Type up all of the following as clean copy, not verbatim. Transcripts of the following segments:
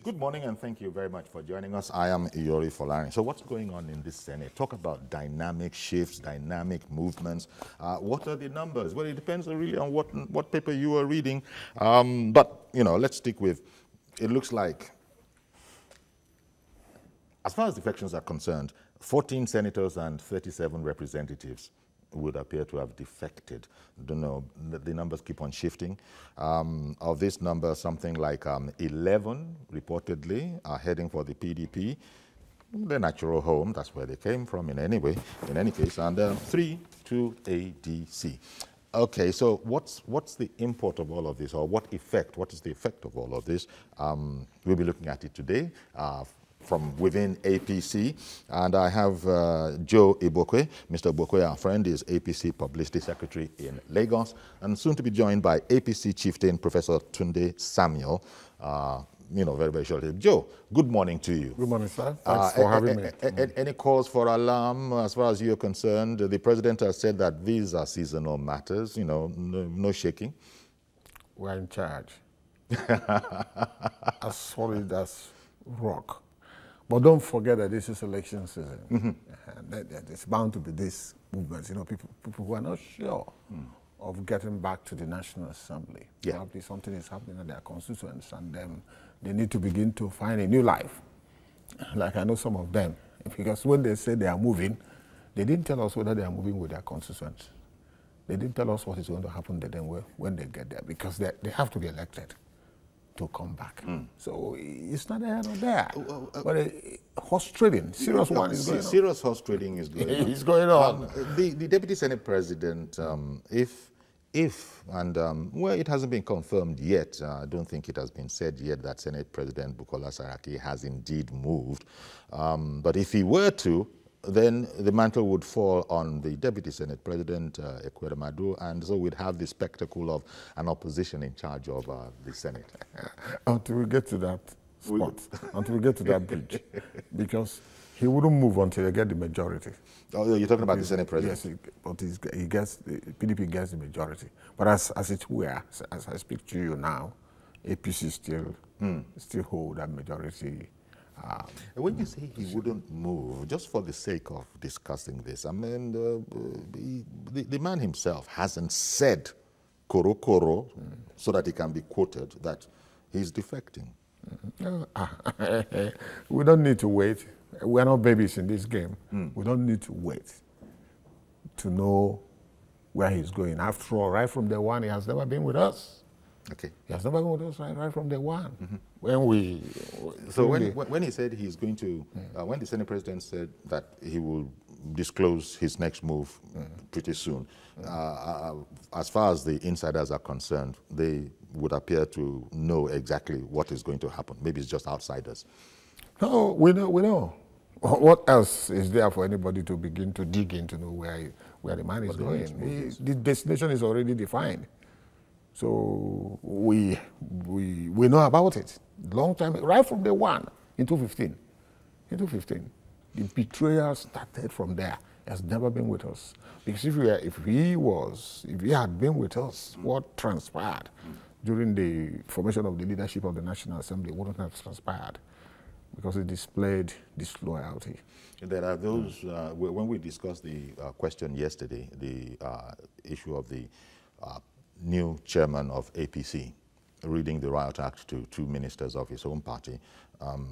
Good morning and thank you very much for joining us. I am Iyori Folari. So what's going on in this Senate? Talk about dynamic shifts, dynamic movements. What are the numbers? Well, it depends really on what paper you are reading. But, you know, let's stick with, it looks like, as far as defections are concerned, 14 senators and 37 representatives would appear to have defected. I don't know, the numbers keep on shifting. Of this number, something like 11 reportedly are heading for the PDP, their natural home, that's where they came from in any case, and 3 to ADC. Okay, so what's the import of all of this, or what is the effect of all of this? We'll be looking at it today. From within APC, and I have Joe Ibokwe. Mr. Ibokwe, our friend, is APC Publicity Secretary in Lagos, and soon to be joined by APC Chieftain Professor Tunde Samuel, very, very shortly. Joe, good morning to you. Good morning, sir. Thanks for having me. Any cause for alarm as far as you're concerned? The president has said that these are seasonal matters, no shaking. We're in charge. As solid as rock. But don't forget that this is election season. And it's bound to be this movement. People who are not sure of getting back to the National Assembly. Yeah. Probably something is happening at their constituents, and they need to begin to find a new life. Like I know some of them, because when they say they are moving, they didn't tell us whether they are moving with their constituents. They didn't tell us what is going to happen to them when they get there, because they have to be elected to come back. So it's not there or there. But horse trading, serious one is going on. Serious horse trading is going on. It's going on. The Deputy Senate President, if well, it hasn't been confirmed yet. I don't think it has been said yet that Senate President Bukola Saraki has indeed moved. But if he were to, then the mantle would fall on the Deputy Senate President, Ekweremadu, and so we'd have the spectacle of an opposition in charge of the Senate. Until we get to that spot, until we get to that bridge, because he wouldn't move until they get the majority. Oh, you're talking about the Senate President? Yes, but he gets, the PDP gets the majority. But as it were, as I speak to you now, APC still hold that majority. When you say he wouldn't move, just for the sake of discussing this, I mean, the man himself hasn't said koro so that he can be quoted that he's defecting. We don't need to wait. We're not babies in this game. We don't need to wait to know where he's going. After all, right from day one, he has never been with us. Okay. He has never been with us right from day one. When he said he's going to, when the Senate President said that he will disclose his next move pretty soon, as far as the insiders are concerned, they would appear to know exactly what is going to happen. Maybe it's just outsiders. No, we know. What else is there for anybody to begin to dig in to know where the man is going? The destination is already defined. So we know about it. Long time, right from day one, in 2015. The betrayal started from there. He has never been with us. Because if he had been with us, what transpired during the formation of the leadership of the National Assembly wouldn't have transpired, because it displayed disloyalty. There are those, when we discussed the question yesterday, the issue of the new chairman of APC reading the Riot Act to two ministers of his own party.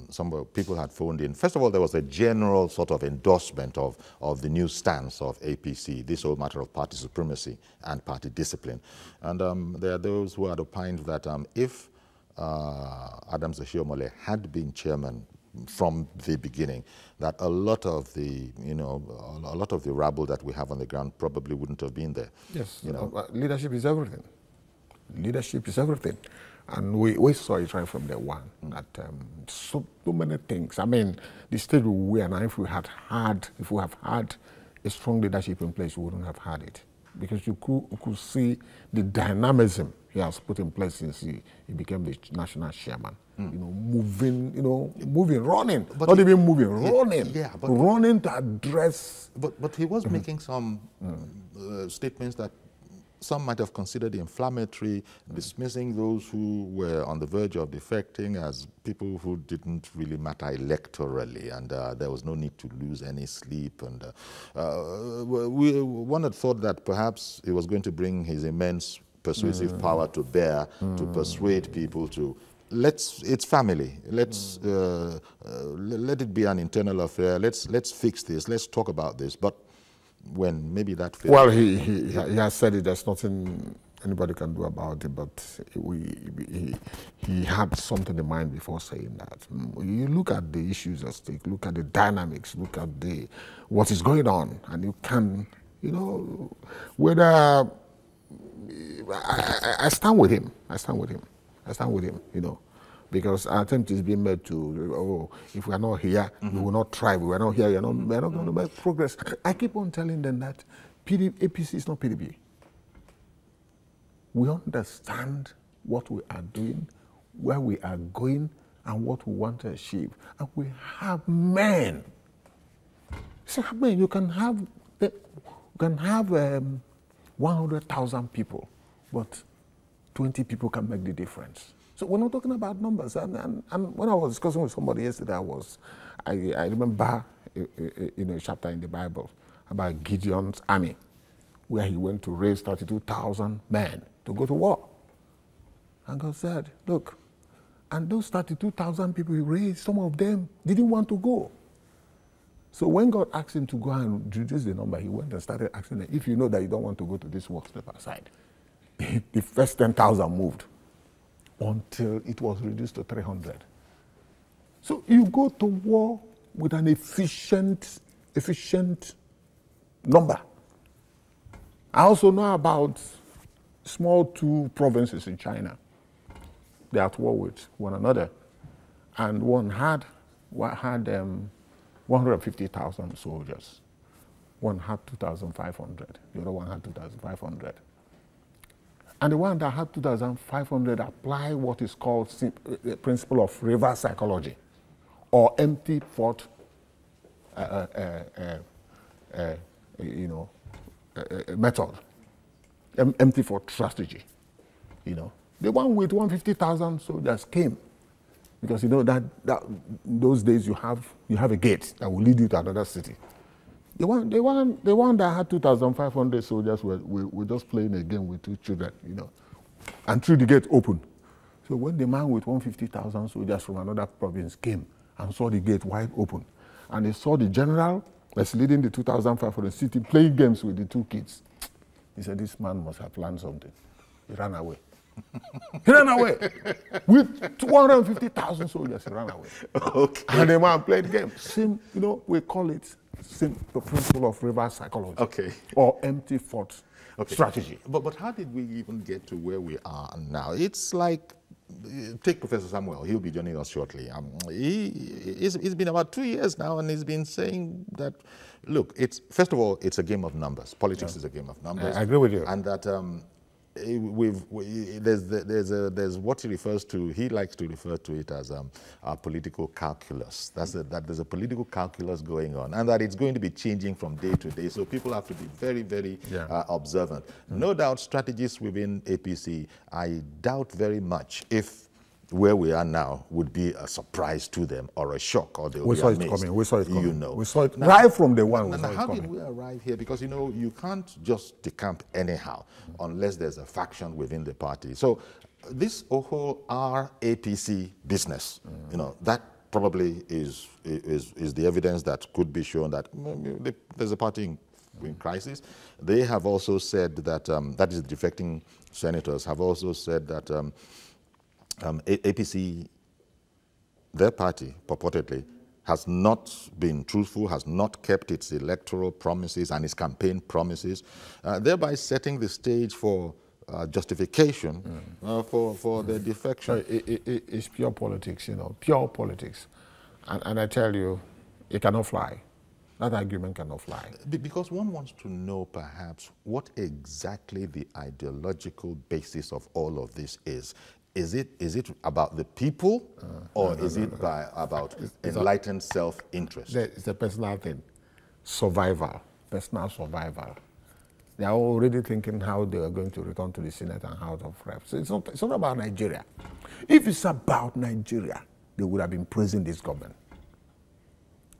Some people had phoned in. First of all, there was a general sort of endorsement of the new stance of APC, this whole matter of party supremacy and party discipline. And there are those who had opined that if Adams Oshiomhole had been chairman from the beginning, that a lot of the, a lot of the rabble that we have on the ground probably wouldn't have been there. Yes, leadership is everything. Leadership is everything. And we saw it right from day one, that so many things. I mean, the state we are now, if we have had a strong leadership in place, we wouldn't have had it. Because you could see the dynamism he has put in place since he became the national chairman. Moving, running. But not even moving, running. Yeah, running to address. But he was making some statements that some might have considered inflammatory, dismissing those who were on the verge of defecting as people who didn't really matter electorally, and there was no need to lose any sleep. And one had thought that perhaps he was going to bring his immense persuasive power to bear to persuade people to, it's family. Let it be an internal affair. Let's fix this. Let's talk about this. But when maybe that failed. Well, he has said it. There's nothing anybody can do about it. But he had something in mind before saying that. You look at the issues at stake. Look at the dynamics. Look at what is going on, and you can, whether I stand with him. I stand with him. Because an attempt is being made to, if we are not here, we will not try. We are not here, we're not going to make progress. I keep on telling them that APC is not PDP. We understand what we are doing, where we are going, and what we want to achieve. And we have men. So, man, you can have 100,000 people, but 20 people can make the difference. So we're not talking about numbers. And when I was discussing with somebody yesterday, I remember a chapter in the Bible about Gideons Army, where he went to raise 32,000 men to go to war. And God said, look, and those 32,000 people he raised, some of them didn't want to go. So when God asked him to go and reduce the number, he went and started asking them, if you know that you don't want to go to this work, step aside. The first 10,000 moved until it was reduced to 300. So you go to war with an efficient number. I also know about small 2 provinces in China. They are at war with one another. And one had 150,000 soldiers. One had 2,500. The other one had 2,500. And the one that had 2,500 apply what is called the principle of reverse psychology, or empty thought, method, empty thought strategy. The one with 150,000 soldiers came, because that in those days you have a gate that will lead you to another city. The one that had 2,500 soldiers were just playing a game with 2 children, and threw the gate open. So when the man with 150,000 soldiers from another province came and saw the gate wide open, and they saw the general that's leading the 2,500 city playing games with the 2 kids, he said, this man must have planned something. He ran away. He ran away. With 250,000 soldiers, he ran away. Okay. And the man played games. We call it the principle of reverse psychology. Okay. Or empty thought strategy. But how did we even get to where we are now? It's like, take Professor Samuel. He'll be joining us shortly. It's been about 2 years now, and he's been saying that, look, first of all, it's a game of numbers. Politics is a game of numbers. I agree with you. And that there's what he refers to. He likes to refer to it as our political calculus. That there's a political calculus going on, and that it's going to be changing from day to day. So people have to be very, very observant. No doubt, strategists within APC, I doubt very much if where we are now would be a surprise to them or a shock, or they'll be amazed. We saw it coming. We saw it right from the one. How did we arrive here? Because you can't just decamp anyhow unless there's a faction within the party. So this whole RAPC business, that probably is the evidence that could be shown that there's a party in crisis. They have also said that that is, the defecting senators have also said that APC, their party, purportedly, has not been truthful, has not kept its electoral promises and its campaign promises, thereby setting the stage for justification for the defection. So it's pure politics, pure politics. And I tell you, it cannot fly. That argument cannot fly. Because one wants to know, perhaps, what exactly the ideological basis of all of this is. Is it about the people, or is it about enlightened self-interest? It's a personal thing. Survival, personal survival. They are already thinking how they are going to return to the Senate and House of Reps. So it's not about Nigeria. If it's about Nigeria, they would have been praising this government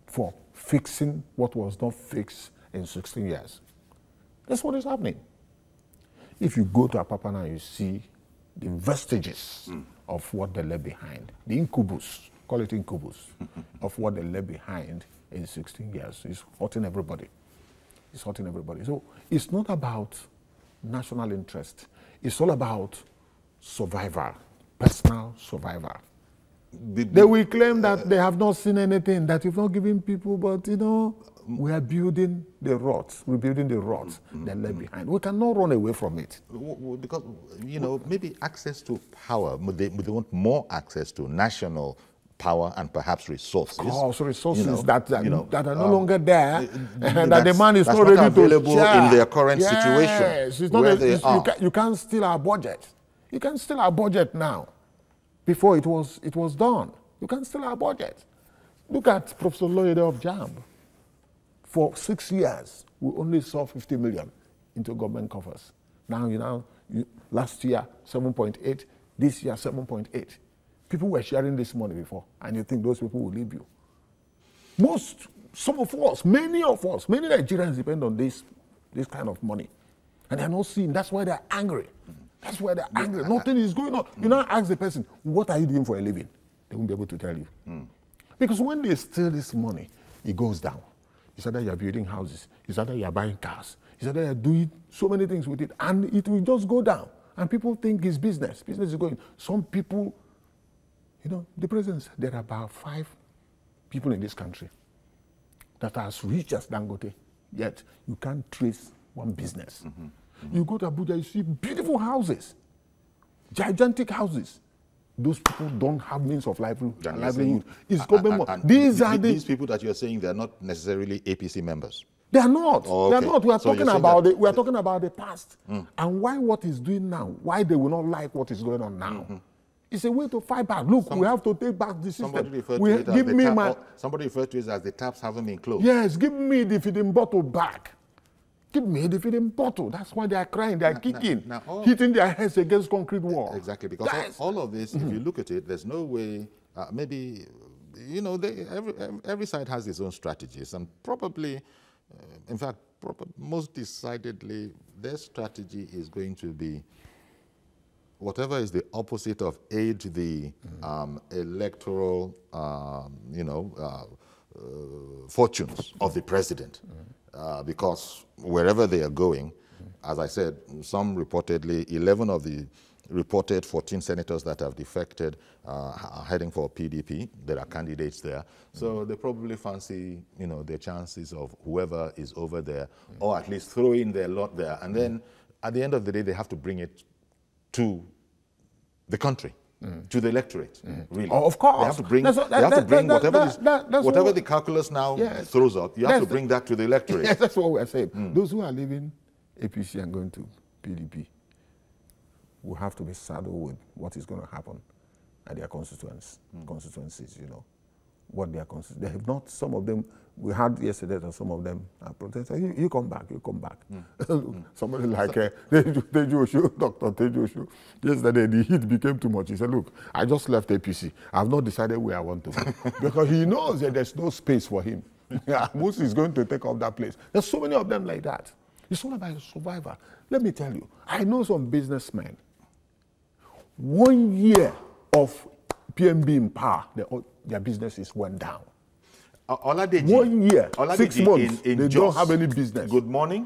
for fixing what was not fixed in 16 years. That's what is happening. If you go to Apapa now, you see the vestiges of what they left behind. The incubus, call it incubus, of what they left behind in 16 years. It's hurting everybody. It's hurting everybody. So it's not about national interest. It's all about survival, personal survival. They will claim that they have not seen anything, that you've not given people, but you know, we are building the rods, rebuilding the rods that left behind. We cannot run away from it. Because, you know, maybe access to power, they want more access to national power and perhaps resources. Also resources, you know, that are no longer there, and that the man is not ready available to share. in their current situation. It's not you can't steal our budget. You can steal our budget now. Before it was done. You can steal our budget. Look at Professor Loyede of JAMB. For 6 years, we only saw 50 million into government coffers. Now, last year, 7.8, this year, 7.8. People were sharing this money before, and you think those people will leave you. Some of us, many Nigerians depend on this kind of money. And they're not seeing, that's why they're angry. That's why they're angry. Nothing is going on. You now ask the person, what are you doing for a living? They won't be able to tell you. Because when they steal this money, it goes down. It's either you're building houses, it's either you're buying cars, it's either you're doing so many things with it, and it will just go down. And people think it's business. Business is going. Some people, you know, the president, there are about 5 people in this country that are as rich as Dangote, yet you can't trace one business. You go to Abuja, you see beautiful houses, gigantic houses. Those people don't have means of livelihood. It's government. These people that you're saying, they're not necessarily APC members. They are not. Oh, okay. They are not. We are talking about we are talking about the past and why what is doing now. Why they will not like what is going on now. It's a way to fight back. Look, we have to take back the system. Somebody referred to it as the taps haven't been closed. Yes, give me the feeding bottle back. Give me the feeding bottle. That's why they are crying. They are kicking, hitting their heads against concrete wall. Exactly, because all of this, if you look at it, there's no way, maybe, you know, every side has its own strategies. And probably, in fact, most decidedly, their strategy is going to be whatever is the opposite of aid the electoral, fortunes of the president. Because wherever they are going, as I said, some reportedly, 11 of the reported 14 senators that have defected are heading for PDP. There are candidates there. So they probably fancy, you know, their chances of whoever is over there, or at least throw in their lot there. And then at the end of the day, they have to bring it to the country. To the electorate, really. Oh, of course. They have to bring, whatever the calculus now throws up, you have to bring that to the electorate. Yes, that's what we're saying. Those who are leaving APC and going to PDP will have to be saddled with what is going to happen at their constituencies, you know. What they are considering. They have not, some of them, we had yesterday that some of them are protesting. You come back, you come back. Somebody like Teju Osho, Dr. Teju Osho, yesterday the heat became too much. He said, look, I just left APC. I've not decided where I want to go. Because he knows that there's no space for him. Musi is going to take up that place. There's so many of them like that. It's all about survival. Let me tell you, I know some businessmen. 1 year of PMB in power, their businesses went down. 1 year, 6 months, they don't have any business. Good morning.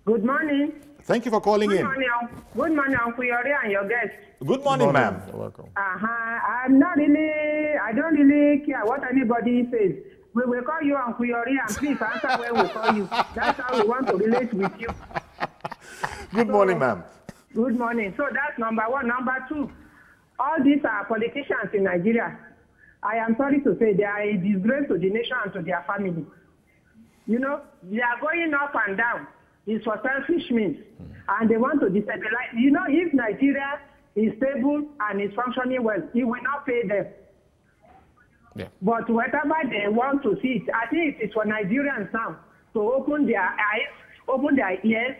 Good morning. Thank you for calling in. Good morning, Uncle Yori and your guest. Good morning, ma'am. Welcome. I don't really care what anybody says. We will call you Uncle Yori and please answer when we call you. That's how we want to relate with you. Good morning, ma'am. Good morning. So that's number one. Number two, all these are politicians in Nigeria. I am sorry to say they are a disgrace to the nation and to their family. You know, they are going up and down. It's for selfish means. And they want to destabilize. You know, if Nigeria is stable and is functioning well, it will not pay them. Yeah. But whatever they want to see, I think it is for Nigerians now to open their eyes, open their ears,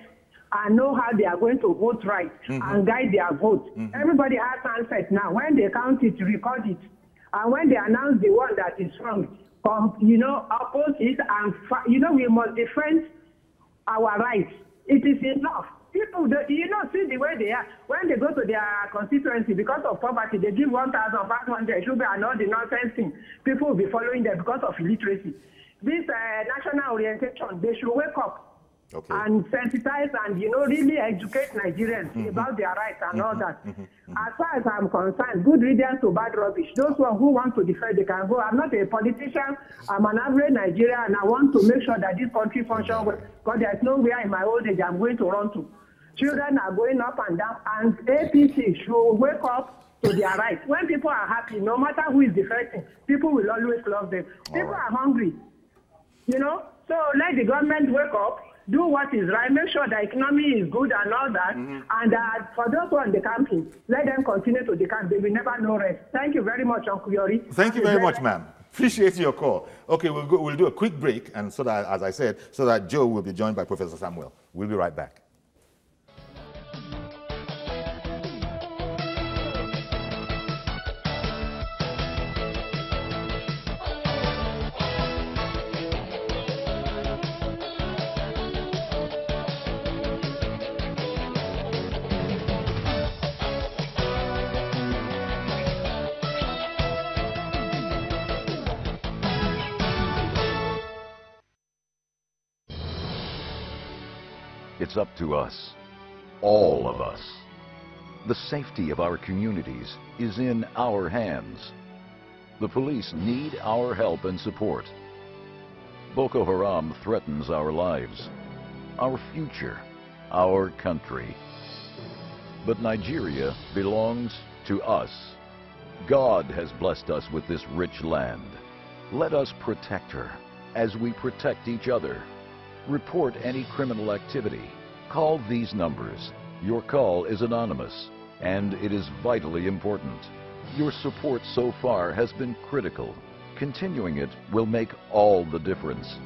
and know how they are going to vote right and guide their vote. Everybody has handset now. When they count it, record it. And when they announce the one that is wrong, oppose it, and, we must defend our rights. It is enough. People, see the way they are. When they go to their constituency, because of poverty, they give 1,500 sugar and all the nonsense thing. People will be following them because of illiteracy. This national orientation, they should wake up. Okay. And sensitize and, really educate Nigerians about their rights and all that. As far as I'm concerned, good riddance to bad rubbish. Those who want to defend, they can go. I'm not a politician. I'm an average Nigerian, and I want to make sure that this country functions well. Because there's nowhere in my old age I'm going to run to. Children are going up and down, and APC should wake up to their rights. When people are happy, no matter who is defecting, people will always love them. People are hungry, so let the government wake up. Do what is right, make sure the economy is good and all that. And for those who are in the camping, let them continue to decamp. They will never know rest. Thank you very much, Uncle Yori. Thank you very much, ma'am. Appreciate your call. Okay, we'll do a quick break, and so that, as I said, so that Joe will be joined by Professor Samuel. We'll be right back. It's up to us, all of us. The safety of our communities is in our hands. The police need our help and support. Boko Haram threatens our lives, our future, our country. But Nigeria belongs to us. God has blessed us with this rich land. Let us protect her as we protect each other. Report any criminal activity. Call these numbers. Your call is anonymous, and it is vitally important. Your support so far has been critical. Continuing it will make all the difference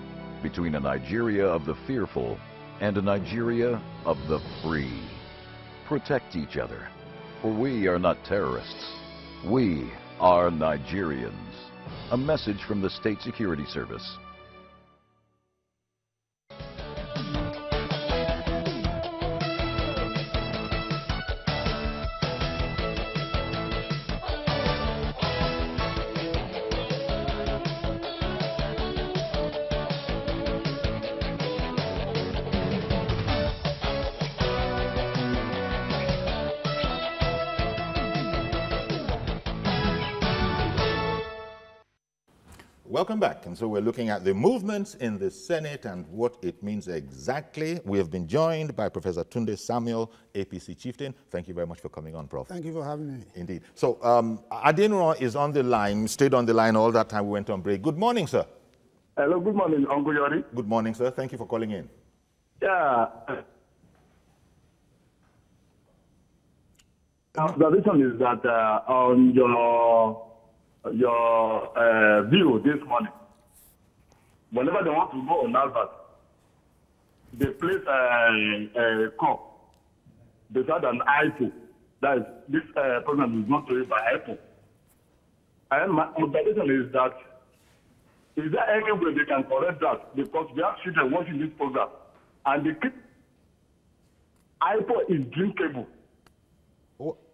between a Nigeria of the fearful and a Nigeria of the free. Protect each other, for we are not terrorists. We are Nigerians. A message from the State Security Service. Welcome back. And so we're looking at the movements in the Senate and what it means exactly. We have been joined by Professor Tunde Samuel, APC chieftain. Thank you very much for coming on, Prof. Thank you for having me. Indeed. So Adenro is on the line, stayed on the line all that time we went on break. Good morning, sir. Hello, good morning, Uncle Yori. Good morning, sir. Thank you for calling in. Yeah. Observation is that on your view this morning, whenever they want to go on advert, they place a call beside an IPO. That is, this program is not carried by IPO. And my observation is that, is there any way they can correct that? Because we have children watching this program, and the IPO is drinkable.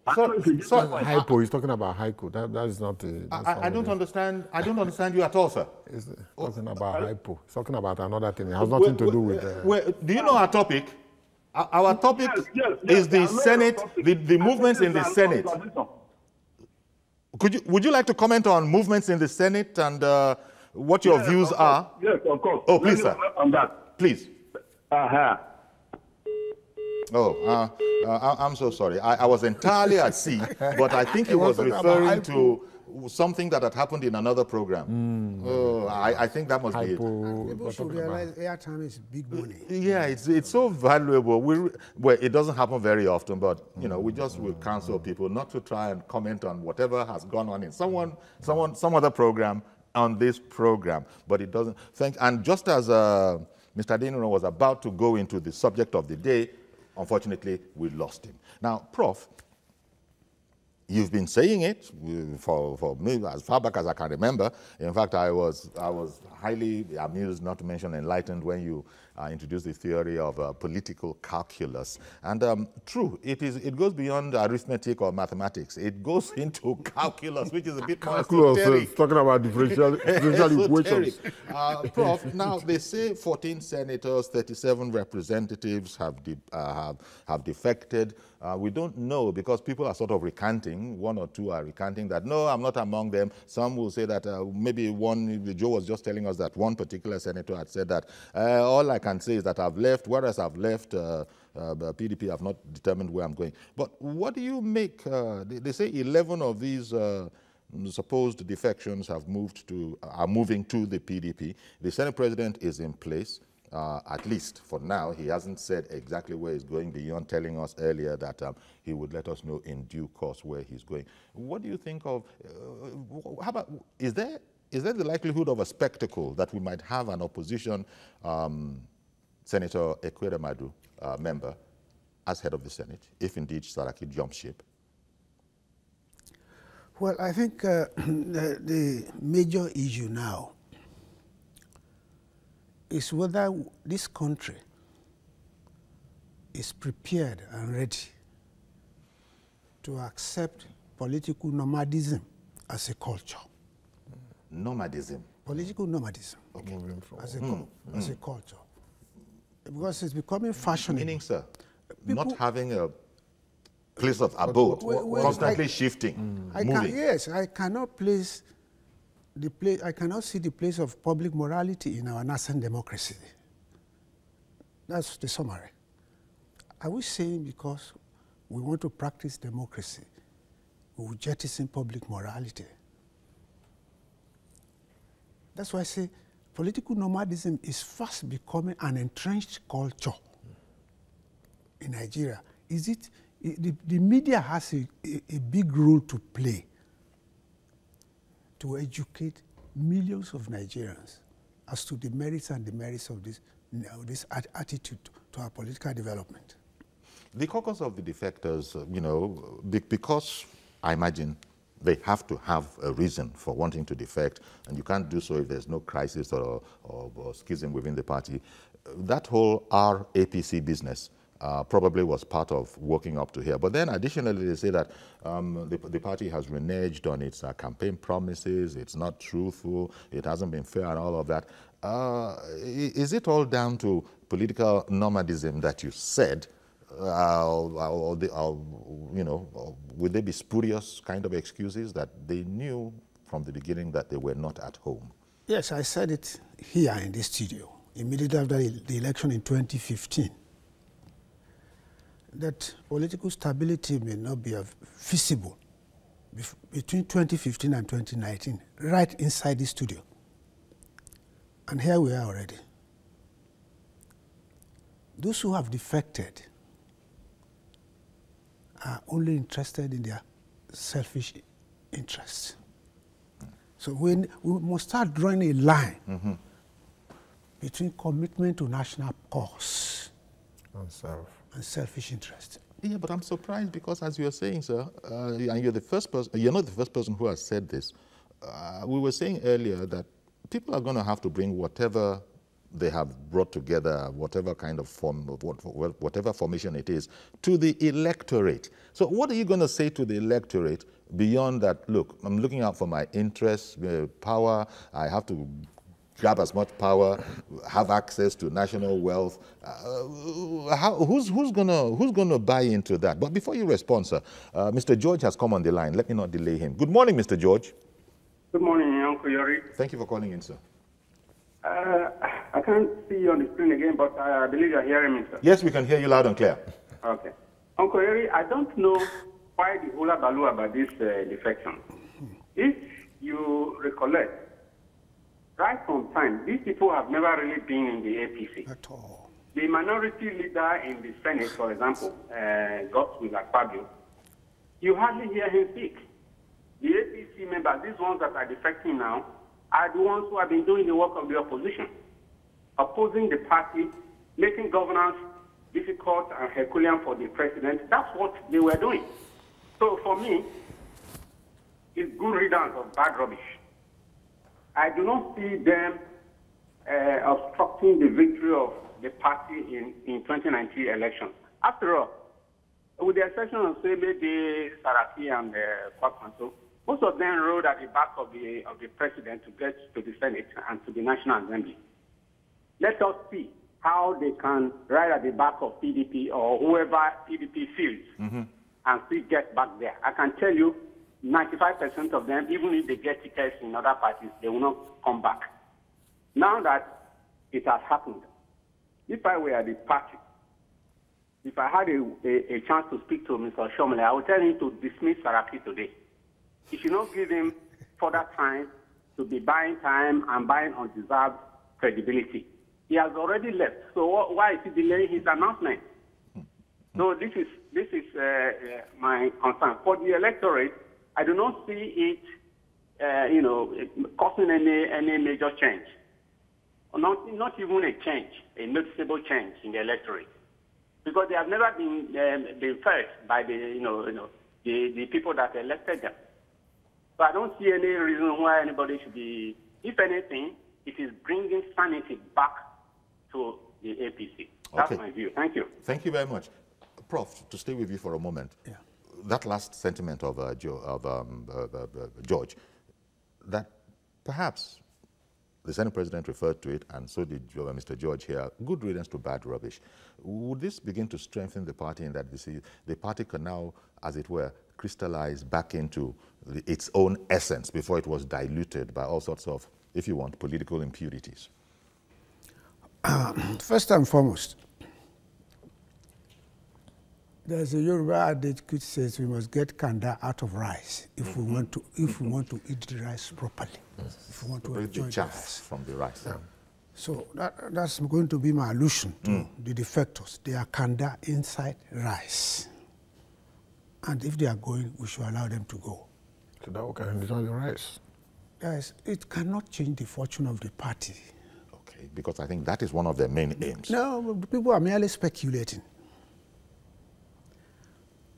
Hypo, he's talking about haiku. That is not. I don't understand. I don't understand you at all, sir. He's talking about hypo. He's talking about another thing. It has nothing to do with. Do you know our topic? Our topic is the Senate, the movements in the Senate. Would you like to comment on movements in the Senate and what your views are? Yes, of course. Oh, please, sir. On that. Please. I'm so sorry. I was entirely at sea, but I think he was referring to something that had happened in another program. I think that must be it. People should realize airtime is big money. Yeah, it's so valuable. Well, it doesn't happen very often, but we just will counsel people not to try and comment on whatever has gone on in some other program on this program. But it doesn't. And just as Mr. Adeniro was about to go into the subject of the day, unfortunately, we lost him. Now, Prof, you've been saying it for me as far back as I can remember. In fact, I was highly amused, not to mention enlightened, when you introduced the theory of political calculus. And true, it goes beyond arithmetic or mathematics. It goes into calculus, which is a bit more esoteric. Talking about differential equations. Prof, now they say 14 senators, 37 representatives have defected. We don't know, because people are sort of recanting. One or two are recanting that, no, I'm not among them. Some will say that maybe Joe was just telling us that one particular senator had said that all I can say is that I've left, whereas I've left, PDP have not determined where I'm going. But what do you make? They say 11 of these supposed defections are moving to the PDP. The Senate President is in place. At least for now, he hasn't said exactly where he's going beyond telling us earlier that he would let us know in due course where he's going. What do you think of, how about, is there the likelihood of a spectacle that we might have an opposition Senator Ekweremadu member as head of the Senate, if indeed Saraki jumps ship? Well, I think the major issue now is whether this country is prepared and ready to accept political nomadism as a culture. Nomadism? Political nomadism, okay. As a culture. Because it's becoming fashionable. Meaning, sir, not having a place of abode, constantly shifting, moving. Yes, I cannot place I cannot see the place of public morality in our nascent democracy. That's the summary. Are we saying because we want to practice democracy, we will jettison public morality? That's why I say political nomadism is fast becoming an entrenched culture in Nigeria. The media has a big role to play to educate millions of Nigerians as to the merits and demerits of this attitude to our political development. The caucus of the defectors, because I imagine they have to have a reason for wanting to defect, and you can't do so if there's no crisis or schism within the party. That whole APC business probably was part of working up to here. But then additionally, they say that the party has reneged on its campaign promises, it's not truthful, it hasn't been fair and all of that. Is it all down to political nomadism that you said, would they be spurious kind of excuses that they knew from the beginning that they were not at home? Yes, I said it here in this studio, immediately after the election in 2015. That political stability may not be feasible between 2015 and 2019, right inside the studio. And here we are already. Those who have defected are only interested in their selfish interests. So we must start drawing a line between commitment to national cause and selfish interest. Yeah, but I'm surprised because, as you are saying, sir, and you're the first person, you're not the first person who has said this. We were saying earlier that people are going to have to bring whatever they have brought together, whatever kind of form, whatever formation it is, to the electorate. So what are you going to say to the electorate beyond that, look, I'm looking out for my interests, power, I have to grab as much power, have access to national wealth. Who's gonna buy into that? But before you respond, sir, Mr. George has come on the line. Let me not delay him. Good morning, Mr. George. Good morning, Uncle Yori. Thank you for calling in, sir. I can't see you on the screen again, but I believe you're hearing me, sir. Yes, we can hear you loud and clear. Okay. Uncle Yori, I don't know why the hula baloo about this defection. If you recollect, right from time, these people have never really been in the APC. At all. The minority leader in the Senate, for example, Godswill Akpabio, you hardly hear him speak. The APC members, these ones that are defecting now, are the ones who have been doing the work of the opposition, opposing the party, making governance difficult and Herculean for the president. That's what they were doing. So for me, it's good riddance of bad rubbish. I do not see them obstructing the victory of the party in 2019 elections. After all, with the exception of, say, maybe Saraki and Kwakwanto, most of them rode at the back of the president to get to the Senate and to the National Assembly. Let us see how they can ride at the back of PDP or whoever PDP feels and still get back there. I can tell you 95% of them, even if they get tickets in other parties, they will not come back. Now that it has happened, if I were at the party, if I had a chance to speak to Mr. Shomole, I would tell him to dismiss Saraki today. He should not give him further time to be buying time and buying undeserved credibility. He has already left, so why is he delaying his announcement? So this is my concern. For the electorate, I do not see it, causing any major change. Not even a change, a noticeable change in the electorate, because they have never been first by the people that elected them. So I don't see any reason why anybody should be. If anything, it is bringing sanity back to the APC. That's my view. Thank you. Thank you very much. Prof, to stay with you for a moment, that last sentiment of George, that perhaps the Senate President referred to it, and so did Mr. George here, good riddance to bad rubbish. Would this begin to strengthen the party in that the party can now, as it were, crystallize back into its own essence before it was diluted by all sorts of, if you want, political impurities? First and foremost, there's a Yoruba adage which says we must get kanda out of rice if we want to eat the rice properly. If we want to enjoy the rice from the rice. So that's going to be my allusion to the defectors. They are kanda inside rice, and if they are going, we should allow them to go. So that we can enjoy the rice. Guys, it cannot change the fortune of the party. Okay, because I think that is one of their main aims. No, people are merely speculating.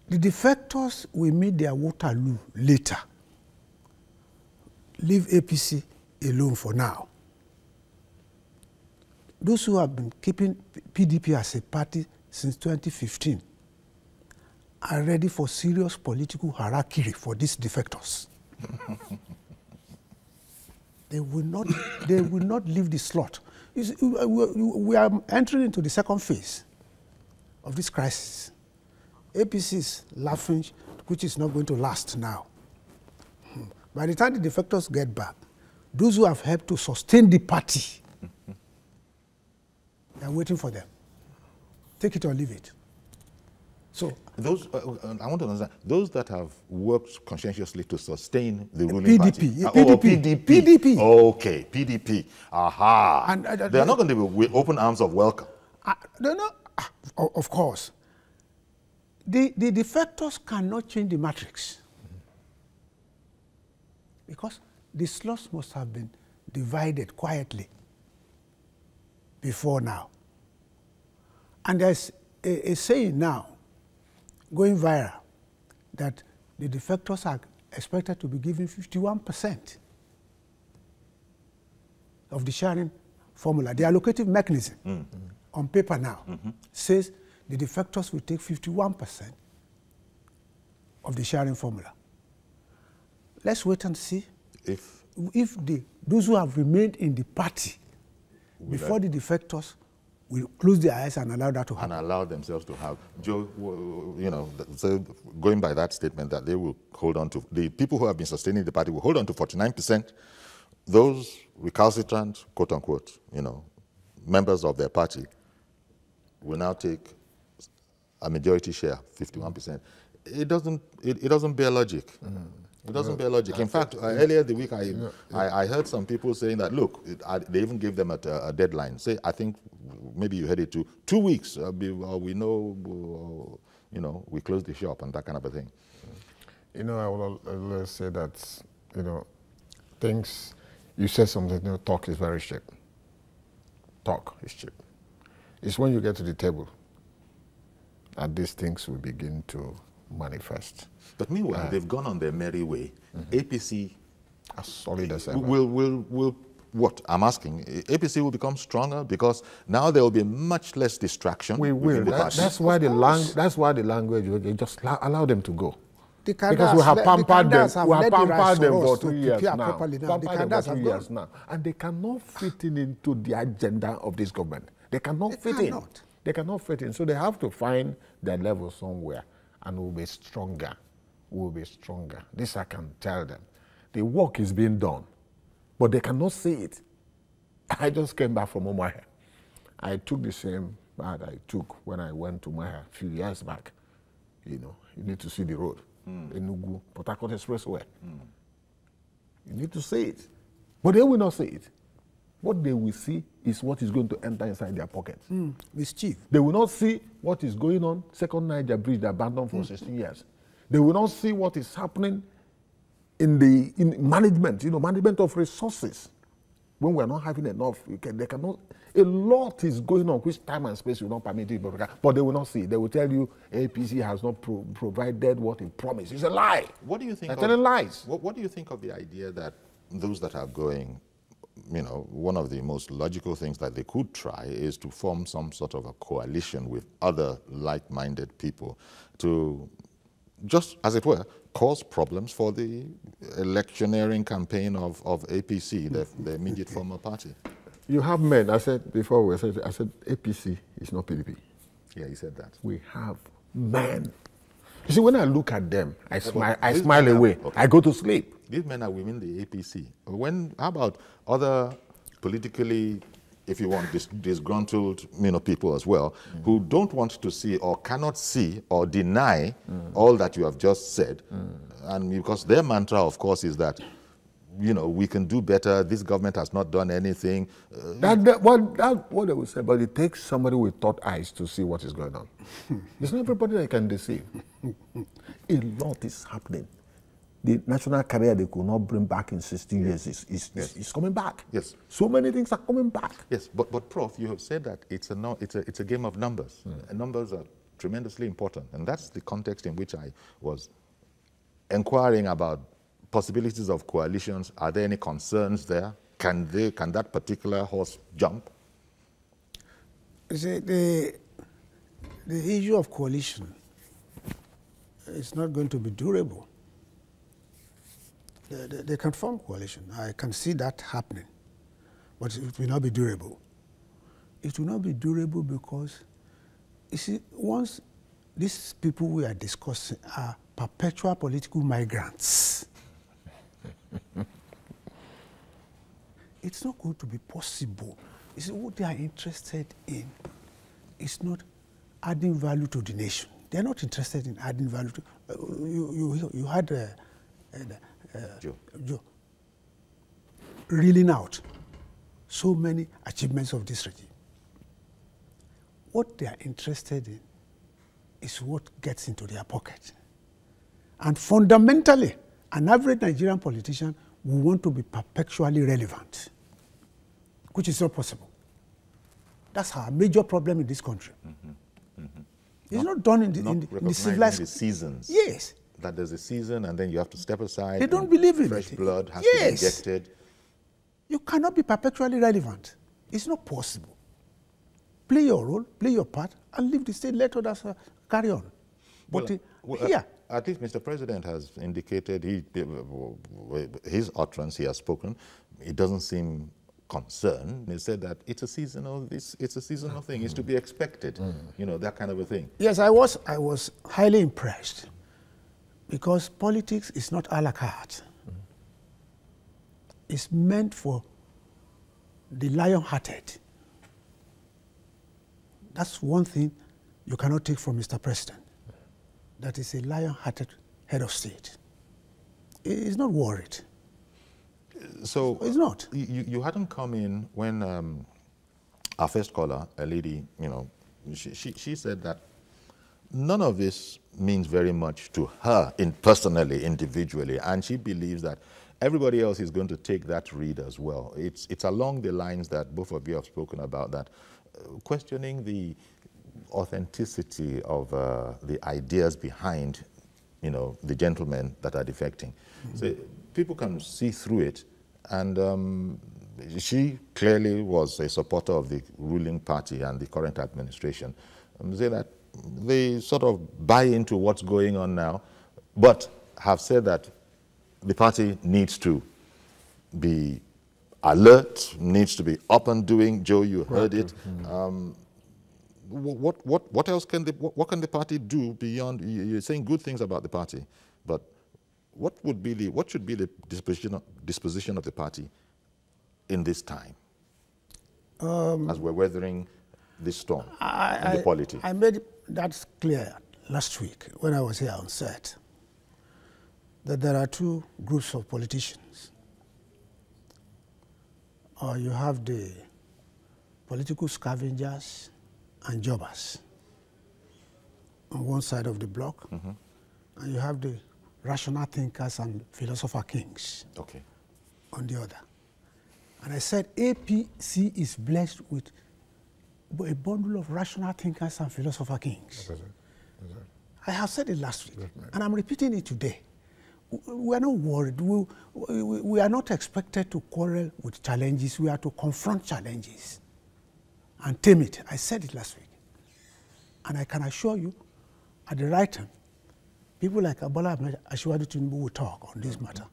The defectors will meet their Waterloo later. Leave APC alone for now. Those who have been keeping PDP as a party since 2015 are ready for serious political harakiri for these defectors. They will not leave the slot. We are entering into the second phase of this crisis. APC is laughing, which is not going to last now. By the time the defectors get back, those who have helped to sustain the party, they are waiting for them. Take it or leave it. So those, I want to understand, those that have worked conscientiously to sustain the ruling party. PDP. Okay, PDP. Aha. And they are not going to be with open arms of welcome. No, of course. The defectors cannot change the matrix because the slots must have been divided quietly before now. And there's a saying now going viral that the defectors are expected to be given 51% of the sharing formula. The allocative mechanism on paper now says the defectors will take 51% of the sharing formula. Let's wait and see if those who have remained in the party before the defectors will close their eyes and allow that to happen. And allow themselves to have. Joe, so going by that statement that they will hold on to, the people who have been sustaining the party will hold on to 49%. Those recalcitrant, quote unquote, members of their party will now take a majority share, 51%. It doesn't bear logic. It doesn't bear logic. In fact, earlier the week, I heard some people saying that, look, they even gave them a deadline. Say, I think maybe you heard it too, 2 weeks. We know, we close the shop and that kind of a thing. I will say that, things, you said something, talk is very cheap. Talk is cheap. It's when you get to the table and these things will begin to manifest. But meanwhile, they've gone on their merry way. APC as solid as ever. will what? I'm asking, APC will become stronger because now there will be much less distraction. We will. That's why the language. You just allow them to go. Because we have pampered them. We have pampered them for 2 years now. Pampered them for 2 years now, and they cannot fit into the agenda of this government. They cannot fit in. They cannot fit in. So they have to find their level somewhere, and we'll be stronger. We'll be stronger. This I can tell them. The work is being done, but they cannot see it. I just came back from Omaha. I took the same path I took when I went to Omaha a few years back. You know, you need to see the road. Enugu, Port Harcourt Expressway. You need to see it. But they will not see it. What they will see is what is going to enter inside their pockets. Mischief. They will not see what is going on. Second Niger Bridge, they abandoned for 16 years. They will not see what is happening in management, management of resources. When we are not having enough, they cannot. A lot is going on which time and space will not permit it, but they will not see. They will tell you APC has not provided what it promised. It's a lie. What do you think? They're telling lies. What do you think of the idea that those that are going, one of the most logical things that they could try is to form some sort of a coalition with other like-minded people to, just as it were, cause problems for the electioneering campaign of APC, the immediate former party? You have men, I said before, I said APC is not PDP. Yeah, you said that. We have men. You see, when I look at them, I smile away. Okay. I go to sleep. These men are within the APC. How about other politically, if you want, disgruntled people as well, who don't want to see or cannot see or deny all that you have just said, and because their mantra, of course, is that we can do better. This government has not done anything. That's what they will say, but it takes somebody with thought eyes to see what is going on. It's not everybody that can deceive. A lot is happening. The national career they could not bring back in 60 years is coming back. Yes. So many things are coming back. Yes, but Prof, you have said that it's a game of numbers. And numbers are tremendously important, and that's the context in which I was inquiring about possibilities of coalitions. Are there any concerns there? Can that particular horse jump? The issue of coalition is not going to be durable. They can form coalition. I can see that happening, but it will not be durable. It will not be durable because, you see, once these people we are discussing are perpetual political migrants, it's not going to be possible. You see, what they are interested in is not adding value to the nation. They are not interested in adding value to. You had Joe reeling out so many achievements of this regime. What they are interested in is what gets into their pocket. And fundamentally, an average Nigerian politician will want to be perpetually relevant, which is not possible. That's our major problem in this country. It's not done in the civilized... the seasons. Yes. That there's a season and then you have to step aside. They don't believe in fresh it. Blood has to be injected. You cannot be perpetually relevant. It's not possible. Play your role, play your part, and leave the state, let others carry on. But at least Mr. President has indicated his utterance, he has spoken. It doesn't seem concerned. He said that it's a seasonal thing. It's to be expected. That kind of a thing. Yes, I was highly impressed because politics is not a la carte. It's meant for the lion-hearted. That's one thing you cannot take from Mr. President. That is a lion-hearted head of state. He's not worried. So it's not. You hadn't come in when our first caller, a lady, she said that none of this means very much to her personally, individually, and she believes that everybody else is going to take that read as well. It's along the lines that both of you have spoken about, that questioning the authenticity of the ideas behind, the gentlemen that are defecting. So people can see through it, and she clearly was a supporter of the ruling party and the current administration. Say that they sort of buy into what's going on now, but have said that the party needs to be alert, needs to be up and doing. Joe, you heard it. What else can the party do beyond? You're saying good things about the party, but what should be the disposition of the party in this time, as we're weathering this storm in the polity? I made that clear last week when I was here on set, that there are two groups of politicians. You have the political scavengers and jobbers on one side of the block, and you have the rational thinkers and philosopher kings on the other. And I said APC is blessed with a bundle of rational thinkers and philosopher kings. I have said it last week, and I'm repeating it today. We are not worried. We are not expected to quarrel with challenges. We are to confront challenges and tame it. I said it last week. And I can assure you, at the right time, people like Bola Asiwaju Tinubu will talk on this matter.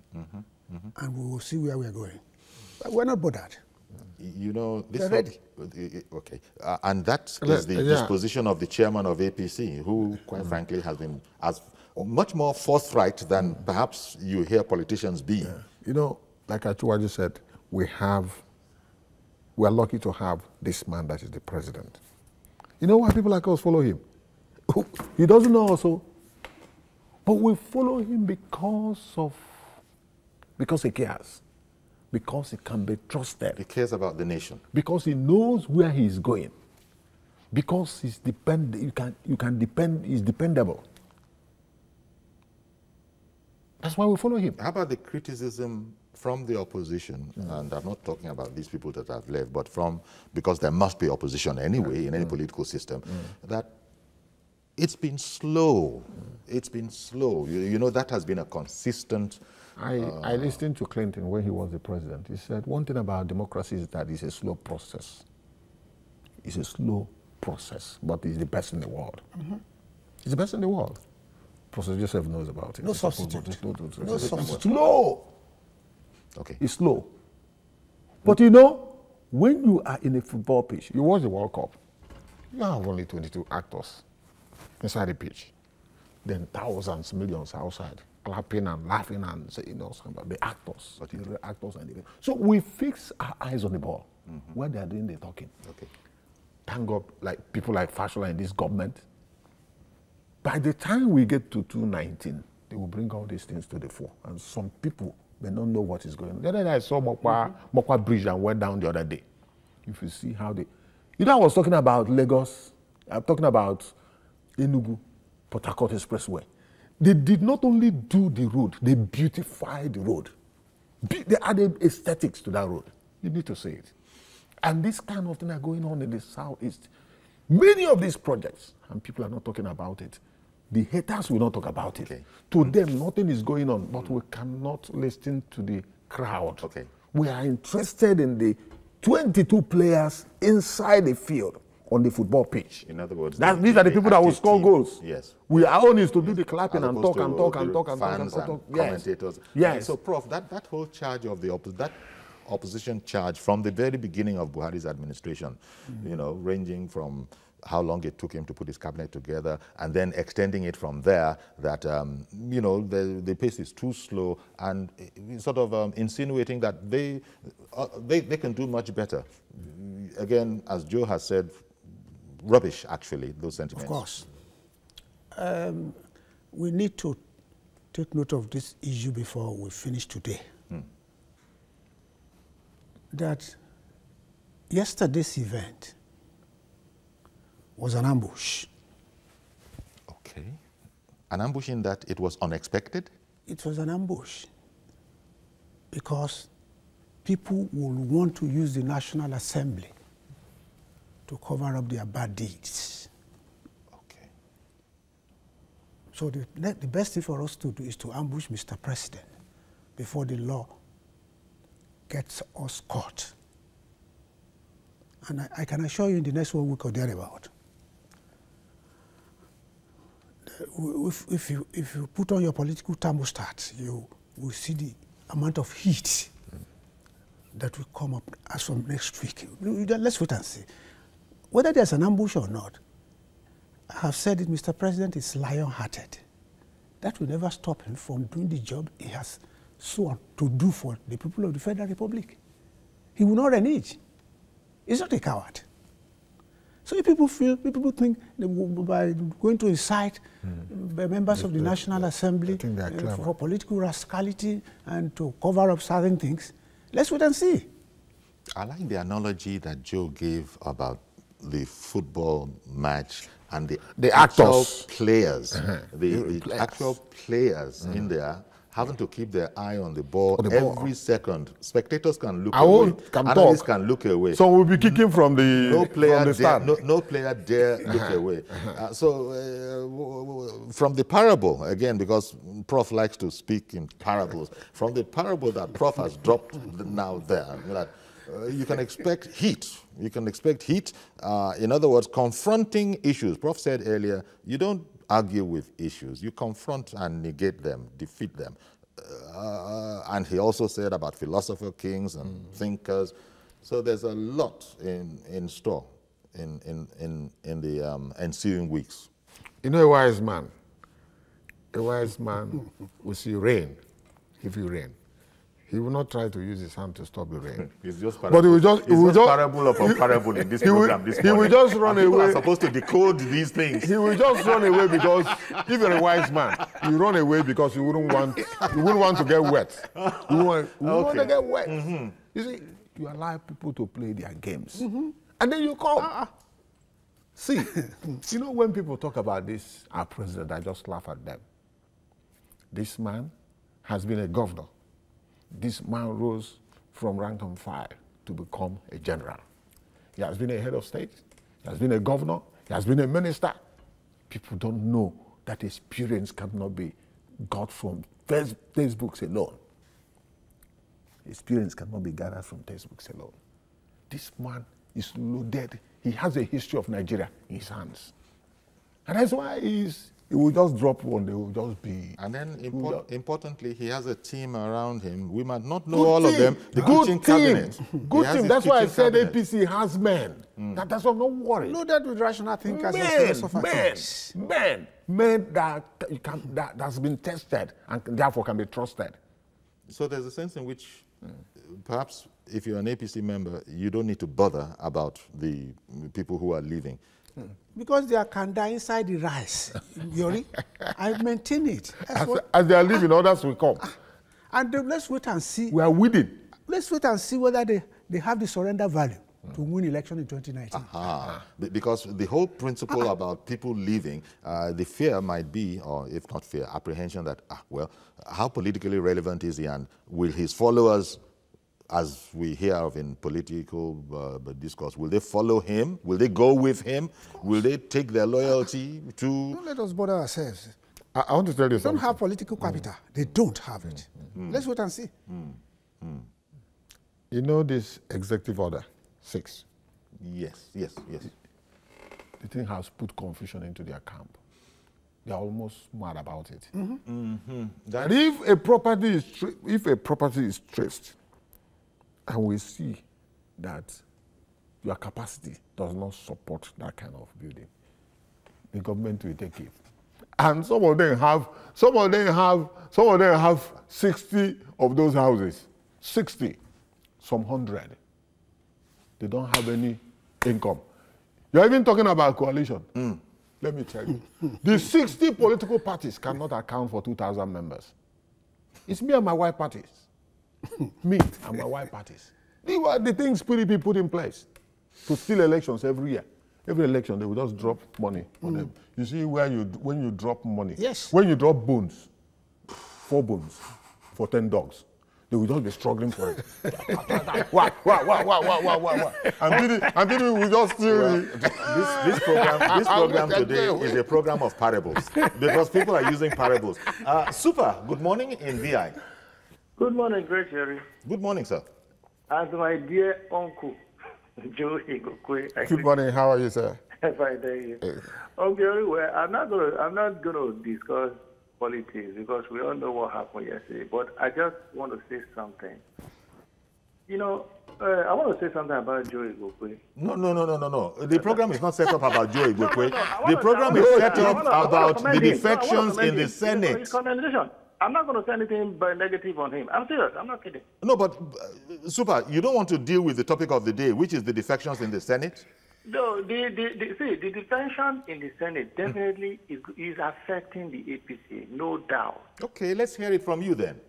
And we will see where we are going. But we're not bothered. This ready. Okay. And that is the disposition of the chairman of APC, who, quite frankly, has been much more forthright than perhaps you hear politicians be. Like Achuwaji said, we are lucky to have this man that is the president. You know why people like us follow him? He doesn't know also, but we follow him because he cares. Because he can be trusted. He cares about the nation. Because he knows where he is going. Because he's he's dependable. That's why we follow him. How about the criticism from the opposition? And I'm not talking about these people that have left, but because there must be opposition anyway in any political system, that it's been slow. It's been slow. That has been a consistent... I listened to Clinton when he was the president. He said, one thing about democracy is that it's a slow process. It's a slow process, but it's the best in the world. It's the best in the world. Professor Joseph knows about it. No substitute. No substitute. Slow. Okay. It's slow. But when you are in a football pitch, you watch the World Cup, you have only 22 actors inside the pitch. Then thousands, millions outside, clapping and laughing and saying something about the actors. The actors and so we fix our eyes on the ball when they are doing the talking. Okay. Thank God, like people like Fashola in this government, by the time we get to 2019, they will bring all these things to the fore. And some people may not know what is going on. The other day I saw Mokwa Bridge and went down the other day. If you see how they... I was talking about Lagos. I'm talking about Enugu, Port Harcourt Expressway. They did not only do the road, they beautified the road. They added aesthetics to that road. You need to say it. And this kind of thing are going on in the southeast. Many of these projects, and people are not talking about it. The haters will not talk about it. To them, nothing is going on, but we cannot listen to the crowd. We are interested in the 22 players inside the field on the football pitch. In other words, these are the people that will score goals. Yes. Our own is to do the clapping and talk and talk and talk and talk and talk. Commentators. Yes. So, Prof, that whole charge of that opposition charge from the very beginning of Buhari's administration, ranging from how long it took him to put his cabinet together, and then extending it from there, that, the pace is too slow, and sort of insinuating that they can do much better. Again, as Joe has said, rubbish, actually, those sentiments. Of course. We need to take note of this issue before we finish today. That yesterday's event was an ambush. Okay. An ambush in that it was unexpected? It was an ambush because people will want to use the National Assembly to cover up their bad deeds. So the best thing for us to do is to ambush Mr. President before the law gets us caught. And I can assure you in the next 1 week or thereabout, if you put on your political thermostat, you will see the amount of heat that will come up as from next week. Let's wait and see. Whether there's an ambush or not, I have said it, Mr. President is lion-hearted. That will never stop him from doing the job he has sworn to do for the people of the Federal Republic. He will not renege. He's not a coward. So if people think by going to incite members of the National Assembly for political rascality and to cover up certain things, let's wait and see. I like the analogy that Joe gave about the football match and the actual players, the actual players in there having to keep their eye on the ball every second. Spectators can look away, analysts can look away. So we'll be kicking from the stand. No player dare look away. From the parable, again, because Prof likes to speak in parables, from the parable that Prof has dropped now there, you can expect heat. You can expect heat. In other words, confronting issues. Prof said earlier, you don't argue with issues. You confront and negate them, defeat them. And he also said about philosopher kings and thinkers. So there's a lot in store in the ensuing weeks. You know, a wise man will see rain, if you rain. He will not try to use his hand to stop the rain. It's just parable. But he will just parable upon parable in this program. He will just run away. People are supposed to decode these things. He will just run away because if you're a wise man, you run away because you wouldn't want to get wet. You want to get wet. You see, you allow people to play their games, and then you come. See, you know, when people talk about this, our president, I just laugh at them. This man has been a governor. This man rose from rank and file to become a general. He has been a head of state, he has been a governor, he has been a minister. People don't know that experience cannot be got from textbooks alone. Experience cannot be gathered from textbooks alone. This man is loaded. He has a history of Nigeria in his hands. And that's why he will just drop one, they will just be... And then, importantly, he has a team around him. We might not know all of them. The kitchen cabinet. Good team. That's why I said APC has men. That's why I'm not worried. Loaded with rational thinkers and philosophers. Men that's been tested and therefore can be trusted. So there's a sense in which perhaps if you're an APC member, you don't need to bother about the people who are leaving. Because they are kanda inside the rice, Yori. I maintain it. As they are leaving, others will come. And let's wait and see. We are winning. Let's wait and see whether they have the surrender value to win election in 2019. Because the whole principle about people leaving, the fear might be, or if not fear, apprehension that, well, how politically relevant is he, and will his followers, as we hear of in political discourse, will they follow him? Will they go with him? Will they take their loyalty to... Don't let us bother ourselves. I want to tell you something. They don't have political capital. They don't have it. Let's wait and see. You know this executive order 6? Yes. The thing has put confusion into their camp. They're almost mad about it. That if a property is traced, and we see that your capacity does not support that kind of building, the government will take it. And some of them have 60 of those houses. 60, some 100. They don't have any income. You're even talking about coalition. Let me tell you. The 60 political parties cannot account for 2,000 members. It's me and my white parties. Me and my white parties. These were the things PDP put in place to steal elections every year. Every election, they will just drop money on them. You see, when you drop money, when you drop bones, 4 bones for 10 dogs, They will just be struggling for it. What? And people will just still... Well, this program today is a program of parables because people are using parables. Super, good morning in VI. Good morning, Great Jerry. Good morning, sir. As my dear uncle, Joe Igokwe. Good morning, how are you, sir? Fine, thank you. Okay, well, I'm not gonna discuss politics because we all know what happened yesterday. But I just want to say something. You know, I want to say something about Joe Igokwe. No. The program is not set up about Joe Igokwe. The program is set up about the defections in the Senate. I'm not going to say anything negative on him. I'm serious. I'm not kidding. No, but Super, you don't want to deal with the topic of the day, which is the defections in the Senate? No, the detention in the Senate definitely is affecting the APC, no doubt. Okay, let's hear it from you then.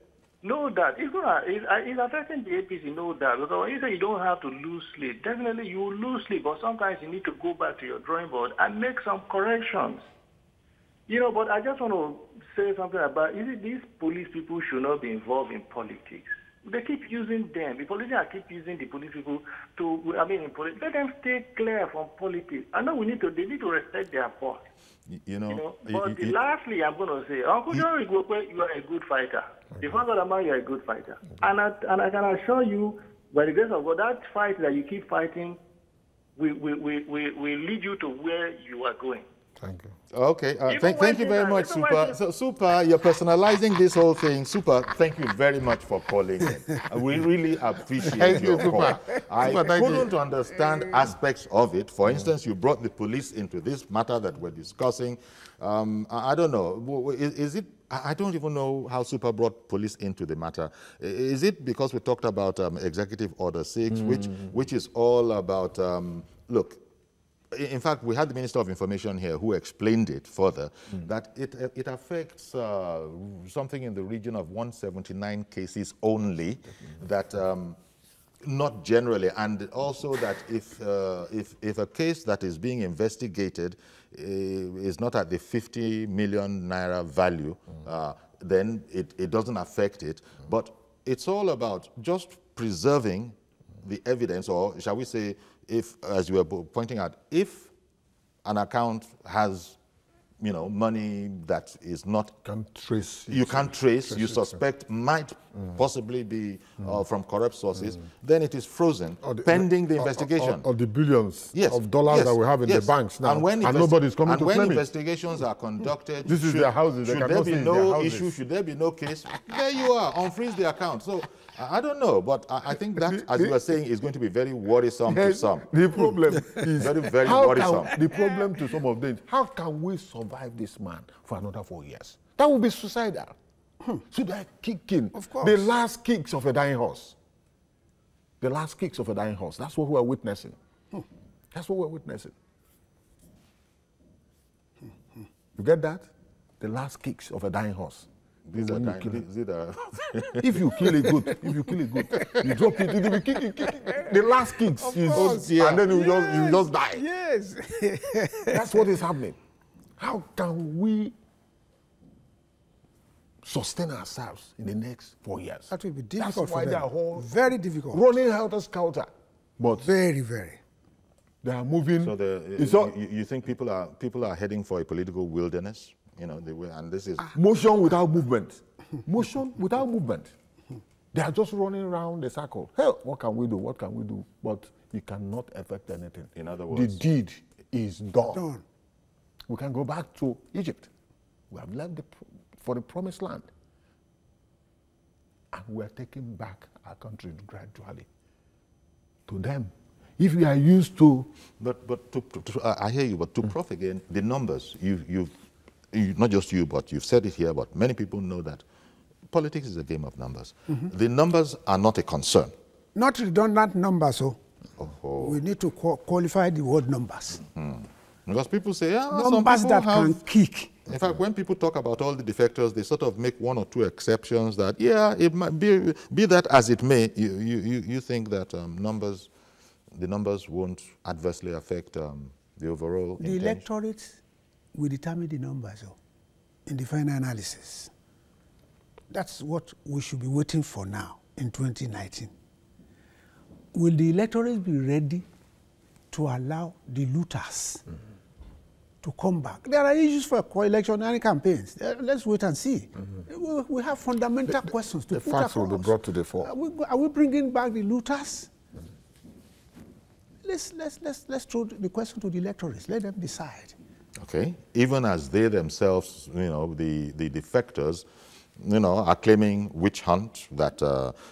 No doubt. It's affecting the APC, no doubt. Because when you say you don't have to lose sleep, definitely you will lose sleep, but sometimes you need to go back to your drawing board and make some corrections. You know, but I just want to say something about, these police people should not be involved in politics. They keep using them. The politicians keep using the police people to, in politics. Let them stay clear from politics. I know they need to respect their boss. But lastly, I'm going to say, Uncle Joe Igokwe, you are a good fighter. The fact of the matter, you are a good fighter. And I can assure you, by the grace of God, that fight that you keep fighting will lead you to where you are going. Thank you. Okay, thank you very much, Super. So, Super, you're personalizing this whole thing. Super, thank you very much for calling in. We really appreciate your call. I couldn't understand aspects of it. For instance, you brought the police into this matter that we're discussing. I don't know. Is it? I don't even know how Super brought police into the matter. Is it because we talked about Executive Order 6, which is all about, look, in fact, we had the Minister of Information here who explained it further, that it affects something in the region of 179 cases only, that not generally, and also that if a case that is being investigated is not at the 50 million naira value, then it doesn't affect it. But it's all about just preserving the evidence, or shall we say, if, as you were pointing out, if an account has, money that is not... You can't trace, you suspect might possibly be from corrupt sources, then it is frozen, pending the investigation. Or the billions of dollars that we have in the banks now, and nobody's coming to claim it. And when investigations are conducted, this is their houses. Should there be no issue, should there be no case, there you are, unfreeze the account. So, I don't know, but I think that, as you were saying, is going to be very worrisome to some. The problem is very worrisome. The problem to some of them, how can we survive this man for another 4 years? That would be suicidal. Should I kick in? Of course. The last kicks of a dying horse. The last kicks of a dying horse. That's what we're witnessing. That's what we're witnessing. You get that? The last kicks of a dying horse. If you kill a goat, you drop it, it will kick it. The last kicks and then you just die. Yes. That's what is happening. How can we sustain ourselves in the next 4 years? That will be difficult. That's why for them. They are all very difficult. Running helter-skelter. But very, very. They are moving. So you think people are heading for a political wilderness? And this is motion without movement. Motion without movement. They are just running around the circle. Hell, what can we do? What can we do? But it cannot affect anything. In other words, the deed is done. We can go back to Egypt. We have left for the promised land. And we are taking back our country gradually to them. If we are used to... But I hear you, but to Prof again, the numbers, you've not just you, but you've said it here, but many people know that politics is a game of numbers. The numbers are not a concern. Not redundant numbers, we need to qualify the word numbers. Because people say, numbers that can kick. In fact, when people talk about all the defectors, they sort of make one or two exceptions that, it might be that as it may, you think that the numbers won't adversely affect the overall The electorate will determine the numbers in the final analysis. That's what we should be waiting for now. in 2019, will the electorate be ready to allow the looters to come back? There are issues for electionary campaigns. Let's wait and see. We have fundamental questions to put across. The facts will be brought to the fore. Are we bringing back the looters? Let's throw the question to the electorates. Let them decide. Okay. Even as they themselves, the defectors, are claiming witch hunt. That,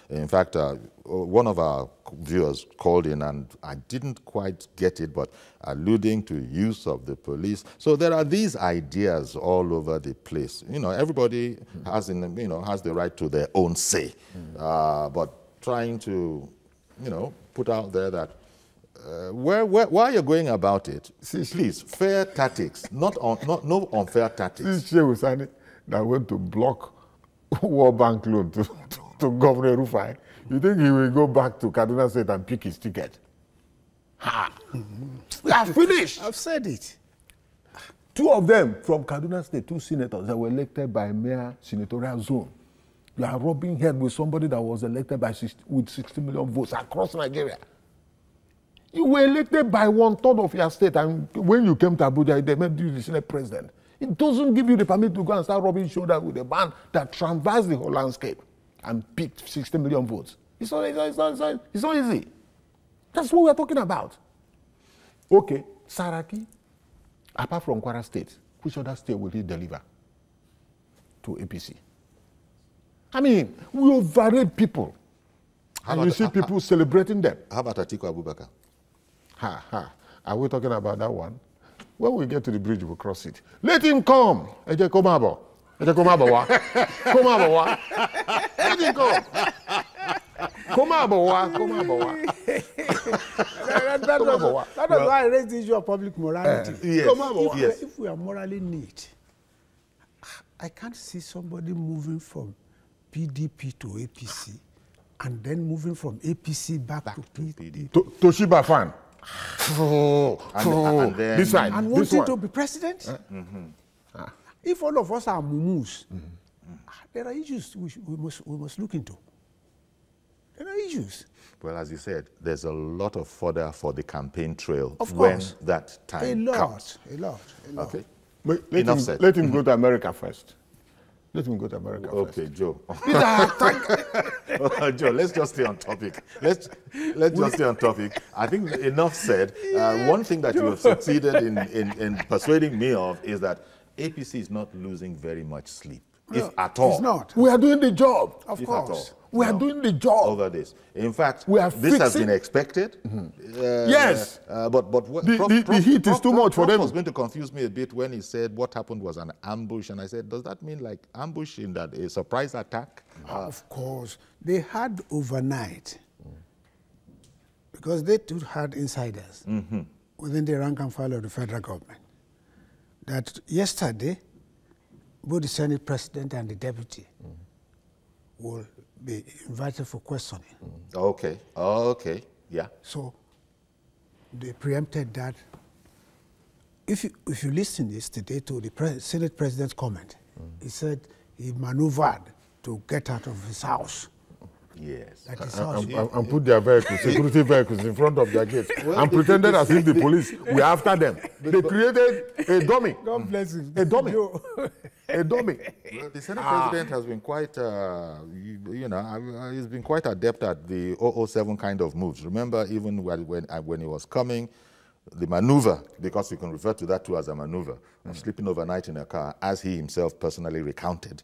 in fact, one of our viewers called in, and I didn't quite get it, but alluding to use of the police. So there are these ideas all over the place. Everybody has the right to their own say, but trying to, put out there that why you're going about it, please, fair tactics, no unfair tactics. This is Shehu Sani that went to block World Bank loan to Governor Rufai. You think he will go back to Kaduna State and pick his ticket? Ha! We are finished. I've said it. Two of them from Kaduna State, two senators that were elected by mere senatorial zone. You are rubbing head with somebody that was elected with 60 million votes across Nigeria. You were elected by 1/3 of your state, and when you came to Abuja, they made you the Senate president. It doesn't give you the permit to go and start rubbing shoulders with a man that traversed the whole landscape and picked 60 million votes. It's not easy. That's what we're talking about. Okay, Saraki, apart from Kwara State, which other state will he deliver to APC? I mean, we overrate people. And you see people celebrating them. How about Atiku Abubakar? Are we talking about that one? When we get to the bridge, we'll cross it. Let him come. Eje komabo. Eje komabo wa. Komabo wa. Let him come. Komabo wa. Komabo wa. That was why I raised the issue of public morality. Yes. If we are morally neat, I can't see somebody moving from PDP to APC and then moving from APC back to PDP. Toshiba fan. And then, this side. And wanting to be president? If all of us are mumus, there are issues we must look into. There are issues. Well, as you said, there's a lot of fodder for the campaign trail of when course. that time comes. A lot. Okay. Enough said. Let him go to America first. Let him go to America first. Okay, Joe. Joe, let's just stay on topic. Let's just stay on topic. I think enough said. One thing that you have succeeded in persuading me of is that APC is not losing very much sleep, if at all. It's not. We are doing the job. Of If course. We are doing the job. Over this. In fact, we are this has been expected. Yes. But the heat is too much for them. Prof was going to confuse me a bit when he said what happened was an ambush. And I said, does that mean like ambush in that a surprise attack? Of course. They had overnight, because they too had insiders within the rank and file of the federal government, that yesterday, both the Senate President and the Deputy will be invited for questioning. Okay, yeah. So they preempted that. If you listen yesterday to the Senate President's comment, he said he maneuvered to get out of his house. Yes. That his house. And put their vehicles, security vehicles in front of their gates, and pretended as if the police were after them. They created a dummy. God bless him. A dummy. A dummy. Well, the Senate President has been quite, he's been quite adept at the 007 kind of moves. Remember, even when he was coming, the maneuver, because you can refer to that too as a maneuver, sleeping overnight in a car, as he himself personally recounted.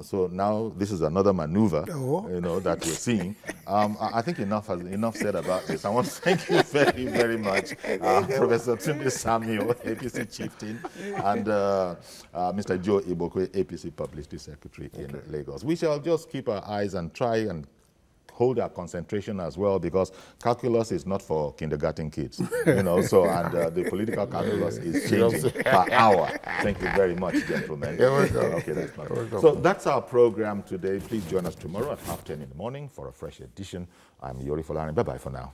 So now this is another maneuver, that we're seeing. I think enough said about this. I want to thank you very, very much, Professor Tunde Samuel, APC chieftain, and Mr. Joe Ibokwe, APC publicity secretary in Lagos. We shall just keep our eyes and try and hold our concentration as well, because calculus is not for kindergarten kids, so, and the political calculus is changing per hour. Thank you very much, gentlemen. Okay, that's my so that's our program today. Please join us tomorrow at 10:30 in the morning for a fresh edition. I'm Yori Folani. Bye-bye for now.